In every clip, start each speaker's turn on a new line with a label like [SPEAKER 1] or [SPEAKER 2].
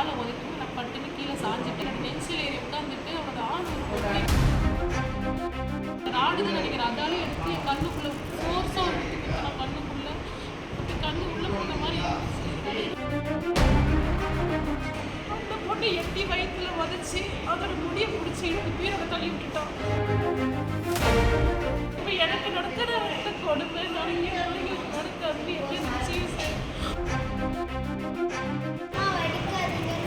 [SPEAKER 1] காலை உதைக்கும். நான் பட்டுன்னு கீழே சாஞ்சிட்டு நான் நெஞ்சில் ஏறி உட்காந்துட்டு அவனோட ஆடுதுன்னு நினைக்கிறேன். அதாலே எடுத்து என் கண்ணுக்குள்ளே ஃபோர்ஸாக எடுத்துக்கிட்டு நான் கண்ணுக்குள்ளே கண்ணு உள்ளே போன மாதிரி அந்த பொண்ணு எட்டி வயிற்றுல உதச்சி அதோட முடியை பிடிச்சி எடுத்து பீரோட தள்ளி விட்டுட்டான். இப்போ எனக்கு நடக்கிற கொடுமை நிறைய பிள்ளைங்களுக்கு நடக்காது. எப்படி இருந்துச்சு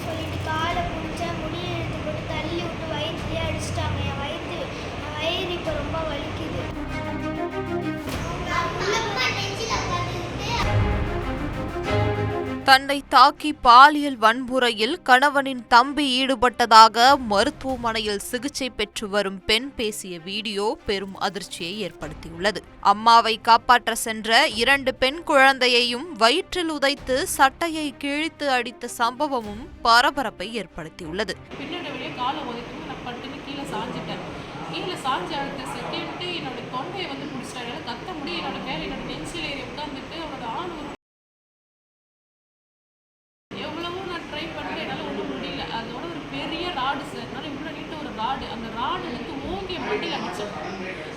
[SPEAKER 2] சொல்லிட்டு காலை பிடிச்சா முடியை எடுத்து போட்டு தள்ளி விட்டு வயிற்றுலேயே அடிச்சிட்டாங்க. என் வயிறு இப்போ ரொம்ப வலிக்குது.
[SPEAKER 3] தன்னை தாக்கி பாலியல் வன்முறையில் கணவனின் தம்பி ஈடுபட்டதாக மருத்துவமனையில் சிகிச்சை பெற்று வரும் பெண் பேசிய வீடியோ பெரும் அதிர்ச்சியை ஏற்படுத்தியுள்ளது. அம்மாவை காப்பாற்ற சென்ற 2 பெண் குழந்தையையும் வயிற்றில் உதைத்து சட்டையை கிழித்து அடித்த சம்பவமும் பரபரப்பை ஏற்படுத்தியுள்ளது.
[SPEAKER 1] கீழே சாஞ்ச அடுத்த செகண்ட் என்னோட தொண்டையை பிடிச்சிட்டாங்க. கத்த முடியும். என்னோட மேலே என்னோட நெஞ்சில் ஏறி உட்காந்துட்டு அவனோட எவ்வளவோ நான் ட்ரை பண்ணுறேன். என்னால் ஒன்றும் முடியல. அதோட ஒரு பெரிய ராடு சார். அதனால இவ்வளோ நீட்ட ஒரு ராடு. அந்த ராடு எடுத்து ஓங்கி என் மண்டையில் அடித்தேன்.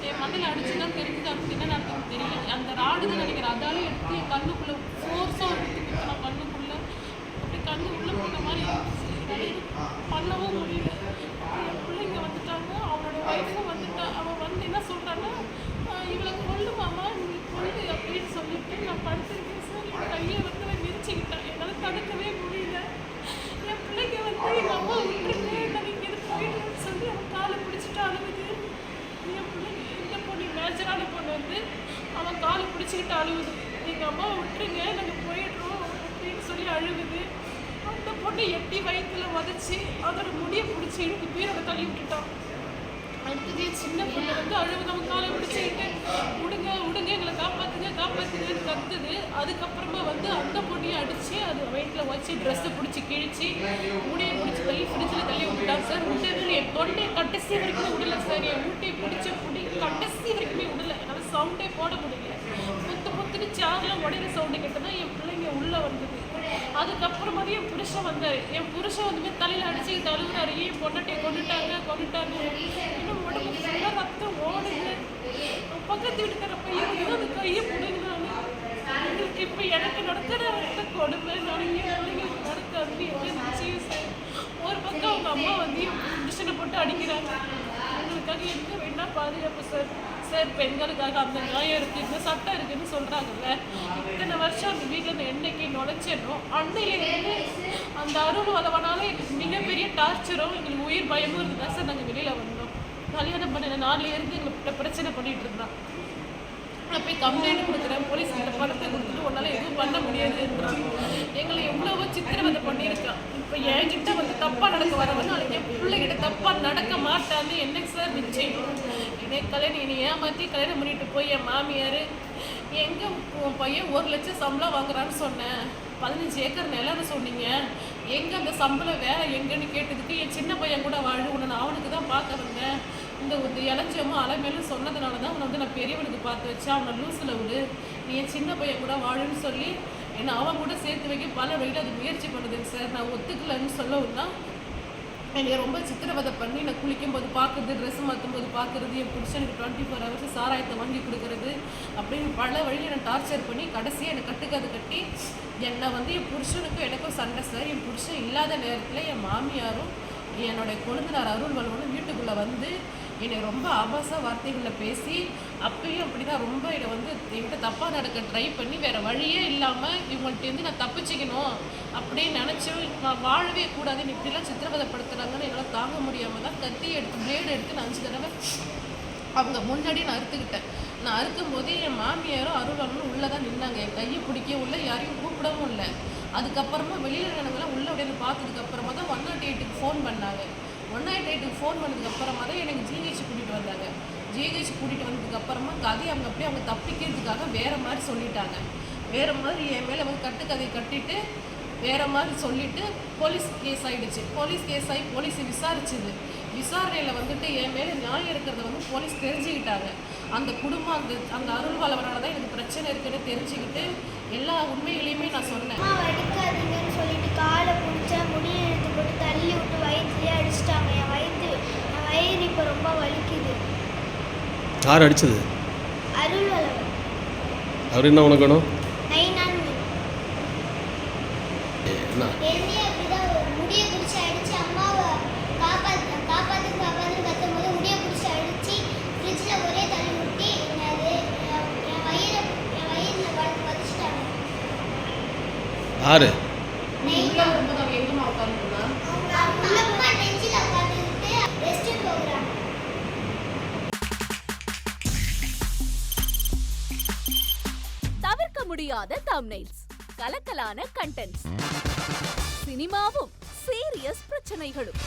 [SPEAKER 1] என் மண்டையில் அடிச்சுதான் தெரிஞ்சுது. அதுக்கு என்ன நடக்குதுன்னு தெரியல. அந்த ராடு தான் நினைக்கிறேன். அதாலே எடுத்து என் கண்ணுக்குள்ளே ஃபோர்ஸாக எடுத்துக்கிட்டு நான் கண்ணுக்குள்ளே அப்படி கண்ணு உள்ளே போன மாதிரி பண்ணவும் முடியல. என் பிள்ளைங்க வந்துட்டாங்க. அவனோட ஒய்ஃபும் வந்துட்டா. அவன் என்ன சொல்கிறான்னா, இவளை கொல்லுமாமா, நீ கொல்லு அப்படின்னு சொல்லிட்டு நான் படுத்துருக்கேன் சார். என் கையை நான் விரிச்சுக்கிட்டேன். என்னால் தடுக்கவே முடியல. என் பிள்ளைங்க எங்கள் அம்மா விட்டுருக்கு, நான் இங்கே போயிடுன்னு சொல்லி அவன் காலை பிடிச்சிட்டு அழுகுது. என் பிள்ளைங்க இந்த பொண்ணு மேஜரான பொண்ணு அவன் காலை பிடிச்சிக்கிட்டு அழுகுது. எங்கள் அம்மாவை விட்டுருங்க, நாங்கள் போயிடுறோம் அப்படின்னு சொல்லி அழுகுது. அந்த பொண்ணு எட்டி வயிற்றுல உதச்சி அதோட முடியை பிடிச்சி எடுத்து பீரோட தள்ளி விட்டுட்டான். அடுத்தது சின்ன பொண்ணு அழுகுது. அவன் காலை பிடிச்சிக்கிட்டு விடுங்க விடுங்க, எங்களை காப்பாற்றுங்கன்னு கத்துது. அதுக்கப்புறமா அந்த பொண்ணையை அடித்து அது வயிற்றுல வச்சு ட்ரெஸ்ஸை பிடிச்சி கிழிச்சு மூடையை பிடிச்சி தள்ளி ஃப்ரிட்ஜில் தள்ளி விட்டுட்டான் சார். விட்டது என் தொண்டையை கடைசி வரைக்கும் விடலை சார். என் மூட்டையை பிடிச்ச கடைசி வரைக்குமே விடலை. என்னால் சவுண்டே போட முடியல. பொத்துன்னு சேர்லாம் உடையிற சவுண்டு கேட்டதான் என் பிள்ளைங்க உள்ளே வந்தது. அதுக்கப்புறமா என் புருஷன் வந்தார். என் புருஷன் தலையில் அடிச்சுக்கிட்டு அழுகுறாரு. என் பொண்ணாட்டியை கொண்டுட்டாங்க. இன்னும் உடம்பு ஃபுல்லாக ரத்தம் ஓடுது. பக்கத்து வீட்டுக்கார பையன் அந்த கையை பிடுங்கினாங்க. எங்களுக்கு இப்போ எனக்கு நடக்கிற கொடுமை நிறைய பிள்ளைங்களுக்கு நடக்காது. எப்படி இருந்துச்சு சார். ஒரு பக்கம் அவங்க அம்மா என் புருஷனை போட்டு அடிக்கிறாங்க. எங்களுக்காக எங்கே வேணா பாதுகாப்பு சார். சார் பெண்களுக்காக அந்த நியாயம் இருக்குது, இந்த சட்டம் இருக்குதுன்னு சொல்கிறாங்கல்ல. இத்தனை வருஷம் அந்த வீட்டில் நான் என்னைக்கு நுழைச்சேனோ அன்னையிலேருந்து அந்த அருள் வளவனால எனக்கு மிகப்பெரிய டார்ச்சரும் எங்களுக்கு உயிர் பயமும் இருந்தால் சார் நாங்கள் வெளியில் வந்தோம். கல்யாணம் பண்ண நாள்லேருந்து எங்களுக்கு பிரச்சனை பண்ணிகிட்டு இருந்தான். நான் போய் கம்ப்ளைண்ட் கொடுக்குறேன். போலீஸ்கிட்ட பணத்தை கொடுத்துட்டு உன்னால் எதுவும் பண்ண முடியாதுன்றான். எங்களை எவ்வளவோ சித்திரவதை பண்ணியிருக்கான். இப்போ என்கிட்ட தப்பாக நடக்க வரவன் நாளைக்கு என் பிள்ளைகிட்ட தப்பாக நடக்க மாட்டான்னு என்னைக்கு சார் நிச்சயம். என்னை ஏமாற்றி கல்யாணம் பண்ணிட்டு போய் என் மாமியார் எங்கே உன் பையன் 1 லட்சம் சம்பளம் வாங்குறான்னு சொன்னேன். 15 ஏக்கர் நிலம்னு சொன்னீங்க. எங்கே அந்த சம்பளம் வேற எங்கன்னு கேட்டதுக்கு என் சின்ன பையன் கூட வாழு, உன்னை நான் அவனுக்கு தான் பார்க்க வந்தேன். இந்த இளஞ்சமும் அலைமேலும் சொன்னதுனால தான் அவனை நான் பெரியவனுக்கு பார்த்து வச்சா. அவனை லூஸில் விடு, நீ என் சின்ன பையன் கூட வாழுன்னு சொல்லி என்னை அவன் கூட சேர்த்து வைக்க பல வழியில் அது முயற்சி பண்ணுதுங்க சார். நான் ஒத்துக்கலன்னு சொல்லவும் தான் என்னை ரொம்ப சித்திரவதை பண்ணி நான் குளிக்கும்போது பார்க்குறது, ட்ரெஸ் மாற்றும்போது பார்க்குறது, என் புருஷனுக்கு 24 ஹவர்ஸ் சாராயத்தை வாங்கி கொடுக்குறது அப்படின்னு பல வழியில் என்னை டார்ச்சர் பண்ணி கடைசியாக என்னை கட்டி என்னை என் புருஷனுக்கும் எனக்கும் சண்டை சார். என் புருஷன் இல்லாத நேரத்தில் என் மாமியாரும் என்னுடைய கொழுந்தனார் அருள் வளவனும் வீட்டுக்குள்ளே என்னை ரொம்ப ஆபாச வார்த்தைகளில் பேசி அப்பயும் அப்படி தான் ரொம்ப என்னை என்கிட்ட தப்பாக நடக்க ட்ரை பண்ணி வேறு வழியே இல்லாமல் இவங்கள்ட்டேருந்து நான் தப்பிச்சிக்கணும் அப்படின்னு நினச்சி நான் வாழவே கூடாதுன்னு இப்படிலாம் சித்திரவதைப்படுத்துகிறாங்கன்னு என்னால் தாங்க முடியாமல் தான் கத்தி எடுத்து பிளேடு எடுத்து நான் 5 தடவை அவங்க முன்னாடி நான் அறுத்துக்கிட்டேன். நான் அறுக்கும்போது என் மாமியாரும் அருள்வளவனும் உள்ளே தான் நின்னாங்க. என் கையை பிடிக்கவும் இல்லை, யாரையும் கூப்பிடவும் இல்லை. அதுக்கப்புறமா வெளியில் நடந்தெல்லாம் உள்ளே உடனே பார்த்ததுக்கப்புறமா தான் 108க்கு ஃபோன் பண்ணாங்க. 108க்கு ஃபோன் பண்ணதுக்கப்புறமா தான் எனக்கு ஜிஹெச் கூட்டிகிட்டு வந்தாங்க. ஜிஹெச் கூட்டிகிட்டு வந்ததுக்கப்புறமா கதையை அவங்க தப்பிக்கிறதுக்காக வேறு மாதிரி சொல்லிட்டாங்க. வேறு மாதிரி என் மேலே கட்டுக்கதையை கட்டிட்டு வேறு மாதிரி சொல்லிவிட்டு போலீஸ் கேஸ் ஆகிடுச்சு. போலீஸ் கேஸ் ஆகி போலீஸ் விசாரிச்சுது. விசாரணையில் என் மேலே நியாயம் இருக்கிறத போலீஸ் தெரிஞ்சுக்கிட்டாங்க. அந்த குடும்பம் அந்த அருள் வளவனால தான் எனக்கு பிரச்சனை இருக்குன்னு தெரிஞ்சுக்கிட்டு எல்லா உண்மைகளையுமே நான் சொன்னேன்.
[SPEAKER 2] சொல்லிட்டு காலை பிடிச்சா முடிய
[SPEAKER 4] சார் அடித்தது
[SPEAKER 2] அருள் வளவன்.
[SPEAKER 4] அவர் என்ன உனக்கு வேணும்?
[SPEAKER 2] நைனான்
[SPEAKER 4] என்ன
[SPEAKER 2] என்னையே அப்படிதான் முடியை பிடிச்சி அடிச்சு அம்மாவை காப்பாத்து கத்தும்போது முடியை பிடிச்சி அடிச்சு ஃப்ரிட்ஜில் ஒரே தள்ளி விட்டி என்னது என் வயிறில் வச்சுட்டாங்க.
[SPEAKER 4] யாரு?
[SPEAKER 1] உள்ள வரும்போது அவங்க எங்கம்மா உட்காந்துருந்தா?
[SPEAKER 2] அம்மா நெஞ்சில் உட்காந்துக்கிட்டு ரெஸ்ட் போகிறாங்க.
[SPEAKER 5] தவிர்க்க முடியாத தம்ப்நெயில்ஸ், கலக்கலான கண்டென்ட்ஸ், சினிமாவும் சீரியஸ் பிரச்சனைகளும்,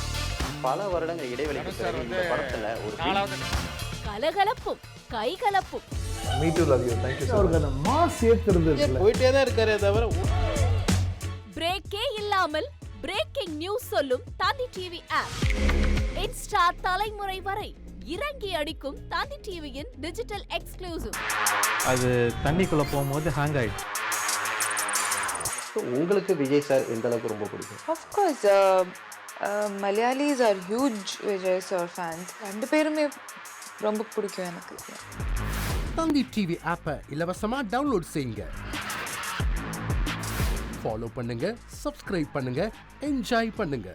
[SPEAKER 6] பல வருடங்கள் இடைவெளிக்கு பிறகு இந்த படத்துல ஒரு
[SPEAKER 5] கலகலப்பும் கைகலப்பும்,
[SPEAKER 6] போயிட்டே தான் இருக்காரே தவிர
[SPEAKER 5] பிரேக்கே இல்லாமல் பிரேக்கிங் நியூஸ் சொல்லும் தந்தி டிவி ஆப். இன்ஸ்டா தலைமுறை வரை இறங்கி அடிக்கும் தந்தி டிவியின் டிஜிட்டல் எக்ஸ்க்ளூசிவ்.
[SPEAKER 7] அது தண்ணிக்குள்ள போகும்போது ஹேங் ஆயிடுச்சு.
[SPEAKER 6] உங்களுக்கு விஜய் சார் எந்த அளவுக்கு ரொம்ப பிடிக்கும்?
[SPEAKER 8] Of course, Malayalis are huge Vijay sir fans. ரெண்டு பேருமே ரொம்ப பிடிக்கும் எனக்கு.
[SPEAKER 9] தந்தி டிவி ஆப்பை இலவசமா டவுன்லோட் செய்யுங்க. ஃபாலோ பண்ணுங்க, சப்ஸ்கிரைப் பண்ணுங்க, என்ஜாய் பண்ணுங்க.